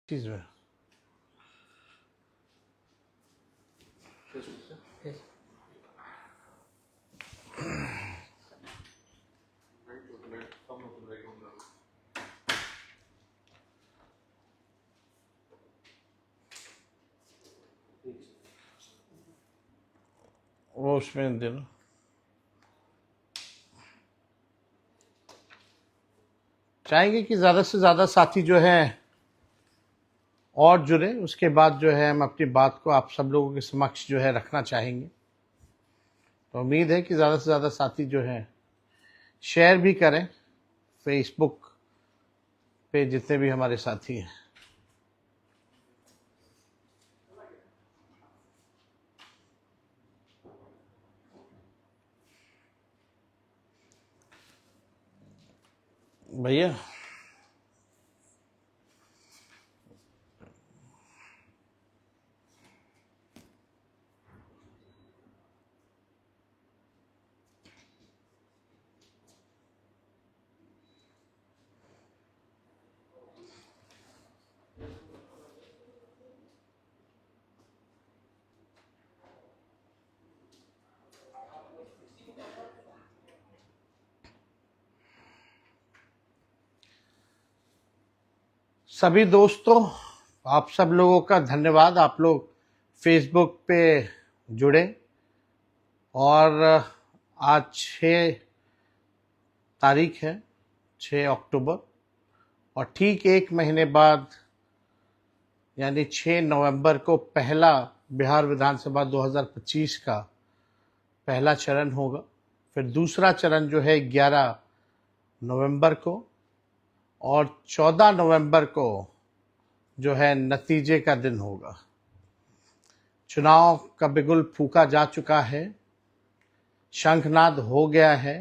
चीज में वो उसमें देना। चाहेंगे कि ज़्यादा से ज़्यादा साथी जो हैं और जुड़े, उसके बाद जो है हम अपनी बात को आप सब लोगों के समक्ष जो है रखना चाहेंगे। तो उम्मीद है कि ज़्यादा से ज़्यादा साथी जो हैं शेयर भी करें फेसबुक पे जितने भी हमारे साथी हैं। भैया सभी दोस्तों, आप सब लोगों का धन्यवाद। आप लोग फेसबुक पे जुड़े और आज 6 तारीख है, 6 अक्टूबर, और ठीक 1 महीने बाद यानी 6 नवंबर को पहला बिहार विधानसभा 2025 का पहला चरण होगा। फिर दूसरा चरण जो है 11 नवंबर को, और 14 नवंबर को जो है नतीजे का दिन होगा। चुनाव का बिगुल फूंका जा चुका है, शंखनाद हो गया है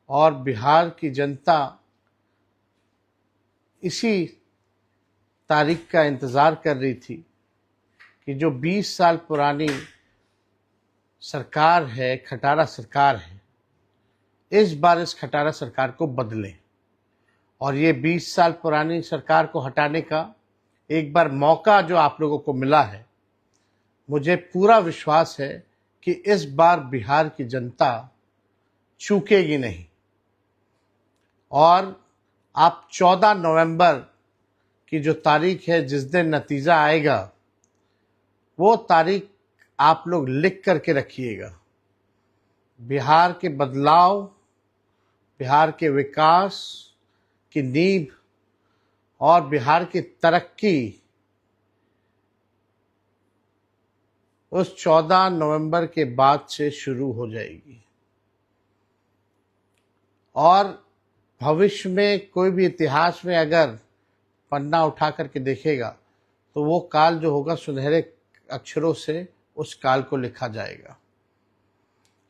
और बिहार की जनता इसी तारीख का इंतज़ार कर रही थी कि जो 20 साल पुरानी सरकार है, खटारा सरकार है, इस बार इस खटारा सरकार को बदलें। और ये 20 साल पुरानी सरकार को हटाने का एक बार मौका जो आप लोगों को मिला है, मुझे पूरा विश्वास है कि इस बार बिहार की जनता चूकेगी नहीं। और आप 14 नवंबर की जो तारीख है, जिस दिन नतीजा आएगा, वो तारीख आप लोग लिख करके रखिएगा। बिहार के बदलाव, बिहार के विकास की नींव और बिहार की तरक्की उस 14 नवंबर के बाद से शुरू हो जाएगी। और भविष्य में कोई भी इतिहास में अगर पन्ना उठा करके देखेगा तो वो काल जो होगा सुनहरे अक्षरों से उस काल को लिखा जाएगा।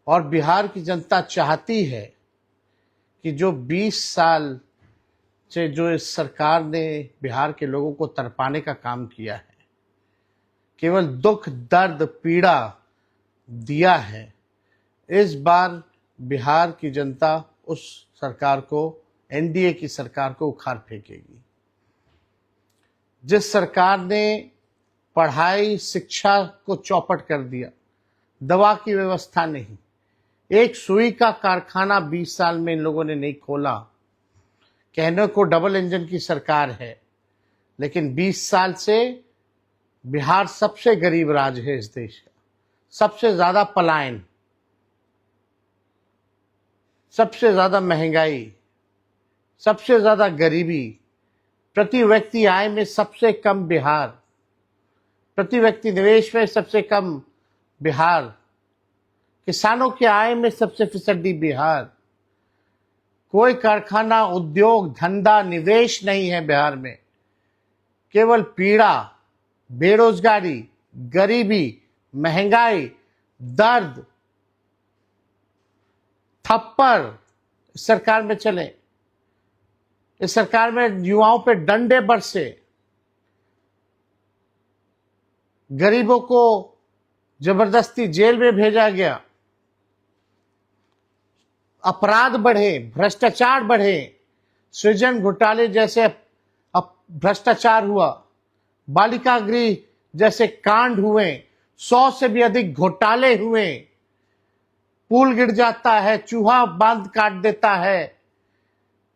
और बिहार की जनता चाहती है कि जो 20 साल से जो इस सरकार ने बिहार के लोगों को तरपाने का काम किया है, केवल दुख दर्द पीड़ा दिया है, इस बार बिहार की जनता उस सरकार को, एनडीए की सरकार को उखाड़ फेंकेगी। जिस सरकार ने पढ़ाई शिक्षा को चौपट कर दिया, दवा की व्यवस्था नहीं, एक सुई का कारखाना 20 साल में इन लोगों ने नहीं खोला। कहने को डबल इंजन की सरकार है, लेकिन 20 साल से बिहार सबसे गरीब राज्य है इस देश का। सबसे ज्यादा पलायन, सबसे ज्यादा महंगाई, सबसे ज्यादा गरीबी, प्रति व्यक्ति आय में सबसे कम बिहार, प्रति व्यक्ति निवेश में सबसे कम बिहार, किसानों की आय में सबसे फिसड्डी बिहार। कोई कारखाना, उद्योग, धंधा, निवेश नहीं है बिहार में। केवल पीड़ा, बेरोजगारी, गरीबी, महंगाई, दर्द, थप्पड़ इस सरकार में चले। इस सरकार में युवाओं पे डंडे बरसे, गरीबों को जबरदस्ती जेल में भेजा गया, अपराध बढ़े, भ्रष्टाचार बढ़े, सृजन घोटाले जैसे भ्रष्टाचार हुआ, बालिका गृह जैसे कांड हुए, 100 से भी अधिक घोटाले हुए, पुल गिर जाता है, चूहा बांध काट देता है,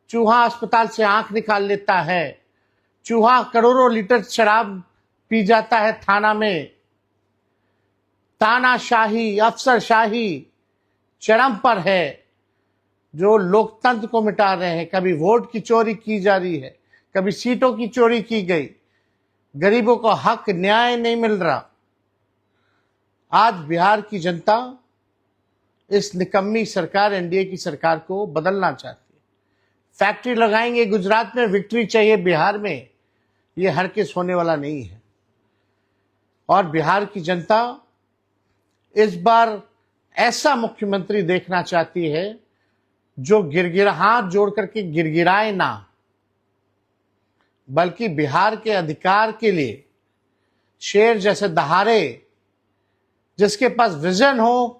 चूहा अस्पताल से आंख निकाल लेता है, चूहा करोड़ों लीटर शराब पी जाता है थाना में। तानाशाही, अफसरशाही चरम पर है, जो लोकतंत्र को मिटा रहे हैं। कभी वोट की चोरी की जा रही है, कभी सीटों की चोरी की गई, गरीबों को हक न्याय नहीं मिल रहा। आज बिहार की जनता इस निकम्मी सरकार एनडीए की सरकार को बदलना चाहती है। फैक्ट्री लगाएंगे गुजरात में, विक्ट्री चाहिए बिहार में, ये हरगिज़ होने वाला नहीं है। और बिहार की जनता इस बार ऐसा मुख्यमंत्री देखना चाहती है जो हाथ जोड़ करके गिड़गिड़ाए ना, बल्कि बिहार के अधिकार के लिए शेर जैसे दहाड़े, जिसके पास विजन हो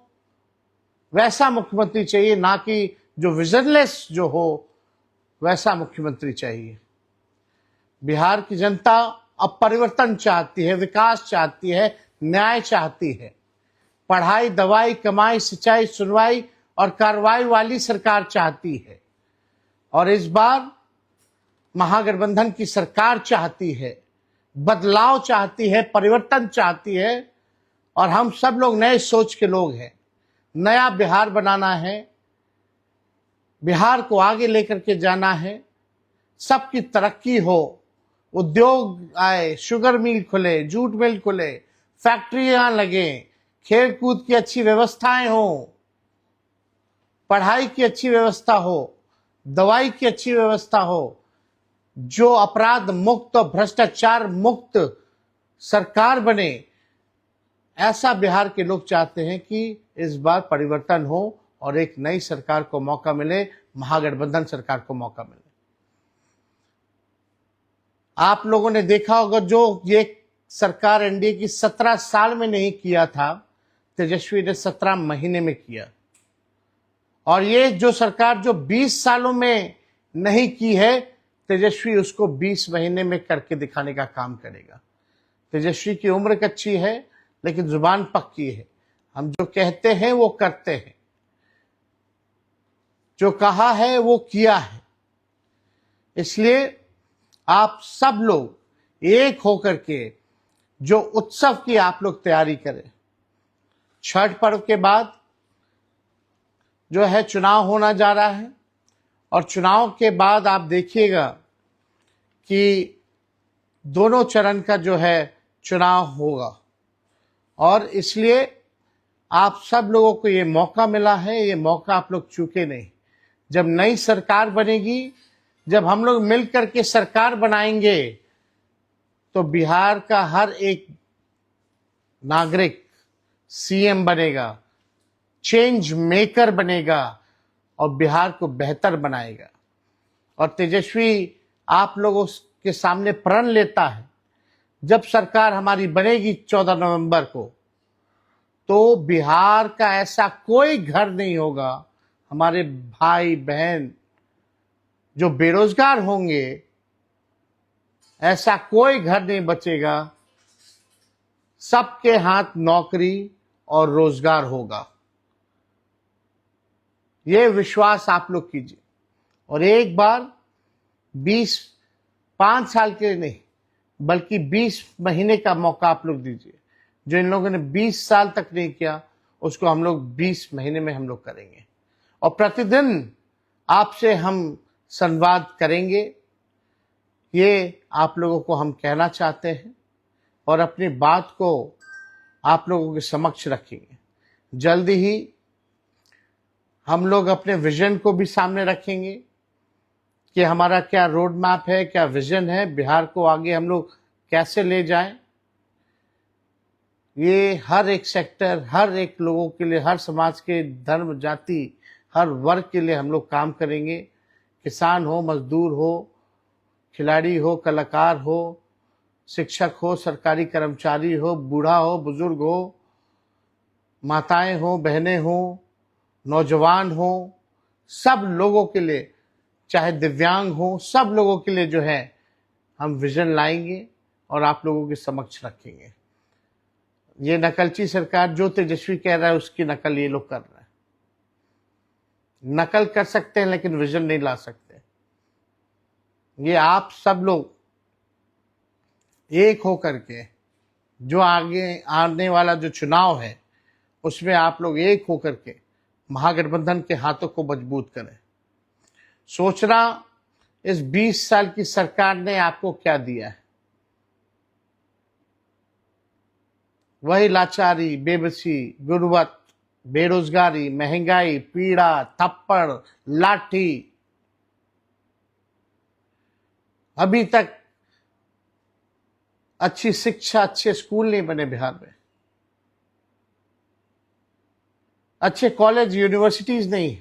वैसा मुख्यमंत्री चाहिए, ना कि जो विजनलेस जो हो वैसा मुख्यमंत्री चाहिए। बिहार की जनता अब परिवर्तन चाहती है, विकास चाहती है, न्याय चाहती है। पढ़ाई, दवाई, कमाई, सिंचाई, सुनवाई और कार्रवाई वाली सरकार चाहती है। और इस बार महागठबंधन की सरकार चाहती है, बदलाव चाहती है, परिवर्तन चाहती है। और हम सब लोग नए सोच के लोग हैं। नया बिहार बनाना है, बिहार को आगे लेकर के जाना है, सबकी तरक्की हो, उद्योग आए, शुगर मिल खुले, जूट मिल खुले, फैक्ट्रियां लगे, खेल कूद की अच्छी व्यवस्थाएं हो, पढ़ाई की अच्छी व्यवस्था हो, दवाई की अच्छी व्यवस्था हो, जो अपराध मुक्त और भ्रष्टाचार मुक्त सरकार बने। ऐसा बिहार के लोग चाहते हैं कि इस बार परिवर्तन हो और एक नई सरकार को मौका मिले, महागठबंधन सरकार को मौका मिले। आप लोगों ने देखा होगा, जो ये सरकार एनडीए की 17 साल में नहीं किया था, तेजस्वी ने 17 महीने में किया। और ये जो सरकार जो 20 सालों में नहीं की है, तेजस्वी उसको 20 महीने में करके दिखाने का काम करेगा। तेजस्वी की उम्र कच्ची है लेकिन जुबान पक्की है। हम जो कहते हैं वो करते हैं, जो कहा है वो किया है। इसलिए आप सब लोग एक होकर के जो उत्सव की आप लोग तैयारी करें। छठ पर्व के बाद जो है चुनाव होना जा रहा है, और चुनाव के बाद आप देखिएगा कि दोनों चरण का जो है चुनाव होगा। और इसलिए आप सब लोगों को ये मौका मिला है, ये मौका आप लोग चूके नहीं। जब नई सरकार बनेगी, जब हम लोग मिल करके सरकार बनाएंगे, तो बिहार का हर एक नागरिक सीएम बनेगा, चेंज मेकर बनेगा और बिहार को बेहतर बनाएगा। और तेजस्वी आप लोगों के सामने प्रण लेता है, जब सरकार हमारी बनेगी 14 नवंबर को, तो बिहार का ऐसा कोई घर नहीं होगा, हमारे भाई बहन जो बेरोजगार होंगे, ऐसा कोई घर नहीं बचेगा, सबके हाथ नौकरी और रोजगार होगा। ये विश्वास आप लोग कीजिए। और एक बार 5 साल के लिए नहीं, बल्कि 20 महीने का मौका आप लोग दीजिए। जो इन लोगों ने 20 साल तक नहीं किया, उसको हम लोग 20 महीने में हम लोग करेंगे। और प्रतिदिन आपसे हम संवाद करेंगे, ये आप लोगों को हम कहना चाहते हैं और अपनी बात को आप लोगों के समक्ष रखेंगे। जल्दी ही हम लोग अपने विजन को भी सामने रखेंगे कि हमारा क्या रोड मैप है, क्या विजन है, बिहार को आगे हम लोग कैसे ले जाएं। ये हर एक सेक्टर, हर एक लोगों के लिए, हर समाज के धर्म, जाति, हर वर्ग के लिए हम लोग काम करेंगे। किसान हो, मजदूर हो, खिलाड़ी हो, कलाकार हो, शिक्षक हो, सरकारी कर्मचारी हो, बूढ़ा हो, बुजुर्ग हो, माताएं हो, बहनें हो, नौजवान हो, सब लोगों के लिए, चाहे दिव्यांग हो, सब लोगों के लिए जो है हम विजन लाएंगे और आप लोगों के समक्ष रखेंगे। ये नकलची सरकार जो तेजस्वी कह रहा है उसकी नकल ये लोग कर रहे हैं। नकल कर सकते हैं लेकिन विजन नहीं ला सकते। ये आप सब लोग एक होकर के जो आगे आने वाला जो चुनाव है उसमें आप लोग एक होकर के महागठबंधन के हाथों को मजबूत करें। सोचना इस 20 साल की सरकार ने आपको क्या दिया है? वही लाचारी, बेबसी, गुर्बत, बेरोजगारी, महंगाई, पीड़ा, थप्पड़, लाठी। अभी तक अच्छी शिक्षा, अच्छे स्कूल नहीं बने बिहार में, अच्छे कॉलेज यूनिवर्सिटीज नहीं।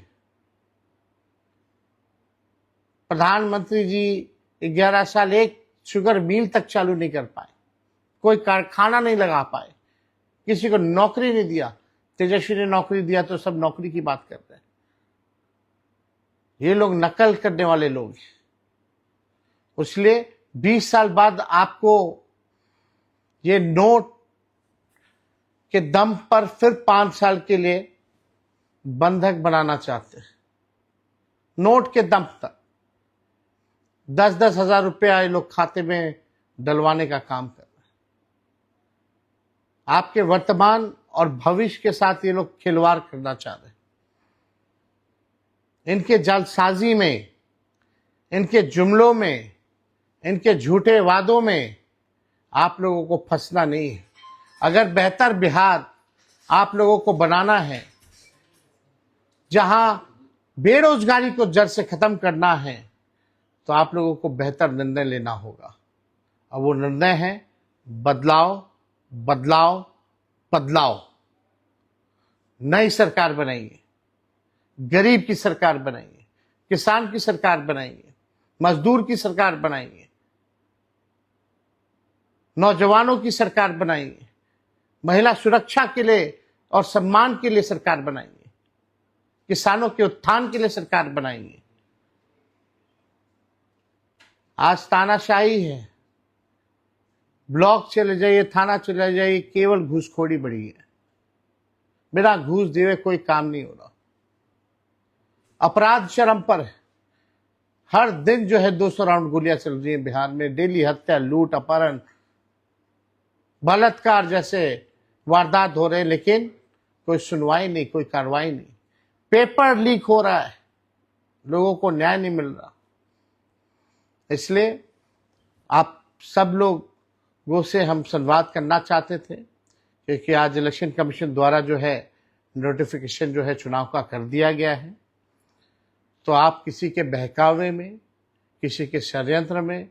प्रधानमंत्री जी 11 साल एक शुगर मिल तक चालू नहीं कर पाए, कोई कारखाना नहीं लगा पाए, किसी को नौकरी नहीं दिया। तेजस्वी ने नौकरी दिया तो सब नौकरी की बात कर रहे हैं। ये लोग नकल करने वाले लोग हैं। इसलिए 20 साल बाद आपको ये नोट के दम पर फिर 5 साल के लिए बंधक बनाना चाहते हैं। नोट के दम तक 10-10 हजार रुपया ये लोग खाते में डलवाने का काम कर रहे हैं। आपके वर्तमान और भविष्य के साथ ये लोग खिलवाड़ करना चाह रहे हैं। इनके जालसाजी में, इनके जुमलों में, इनके झूठे वादों में आप लोगों को फंसना नहीं है। अगर बेहतर बिहार आप लोगों को बनाना है, जहां बेरोजगारी को जड़ से खत्म करना है, तो आप लोगों को बेहतर निर्णय लेना होगा। और वो निर्णय है बदलाव, बदलाव, बदलाव। नई सरकार बनाइए, गरीब की सरकार बनाइए, किसान की सरकार बनाइए, मजदूर की सरकार बनाइए, नौजवानों की सरकार बनाइए, महिला सुरक्षा के लिए और सम्मान के लिए सरकार बनाइए, किसानों के उत्थान के लिए सरकार बनाइए। आज तानाशाही है, ब्लॉक चले जाइए, थाना चले जाइए, केवल घूसखोरी बढ़ी है। बिना घूस दिए कोई काम नहीं हो रहा। अपराध चरम पर है। हर दिन जो है 200 राउंड गोलियां चल रही हैं बिहार में। डेली हत्या, लूट, अपहरण, बलात्कार जैसे वारदात हो रहे हैं, लेकिन कोई सुनवाई नहीं, कोई कार्रवाई नहीं। पेपर लीक हो रहा है, लोगों को न्याय नहीं मिल रहा। इसलिए आप सब लोगों से हम संवाद करना चाहते थे, क्योंकि आज इलेक्शन कमीशन द्वारा जो है नोटिफिकेशन जो है चुनाव का कर दिया गया है। तो आप किसी के बहकावे में, किसी के षड्यंत्र में,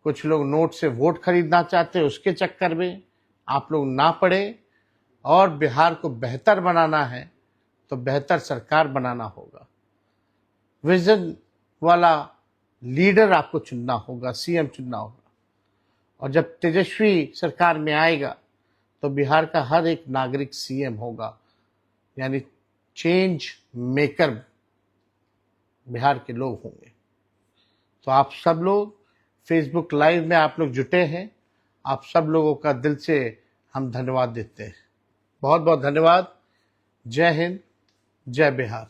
कुछ लोग नोट से वोट खरीदना चाहते हैं, उसके चक्कर में आप लोग ना पड़े। और बिहार को बेहतर बनाना है तो बेहतर सरकार बनाना होगा। विजन वाला लीडर आपको चुनना होगा, सीएम चुनना होगा। और जब तेजस्वी सरकार में आएगा तो बिहार का हर एक नागरिक सीएम होगा, यानी चेंज मेकर बिहार के लोग होंगे। तो आप सब लोग फेसबुक लाइव में आप लोग जुटे हैं, आप सब लोगों का दिल से हम धन्यवाद देते हैं। बहुत बहुत धन्यवाद। जय हिंद, जय बिहार।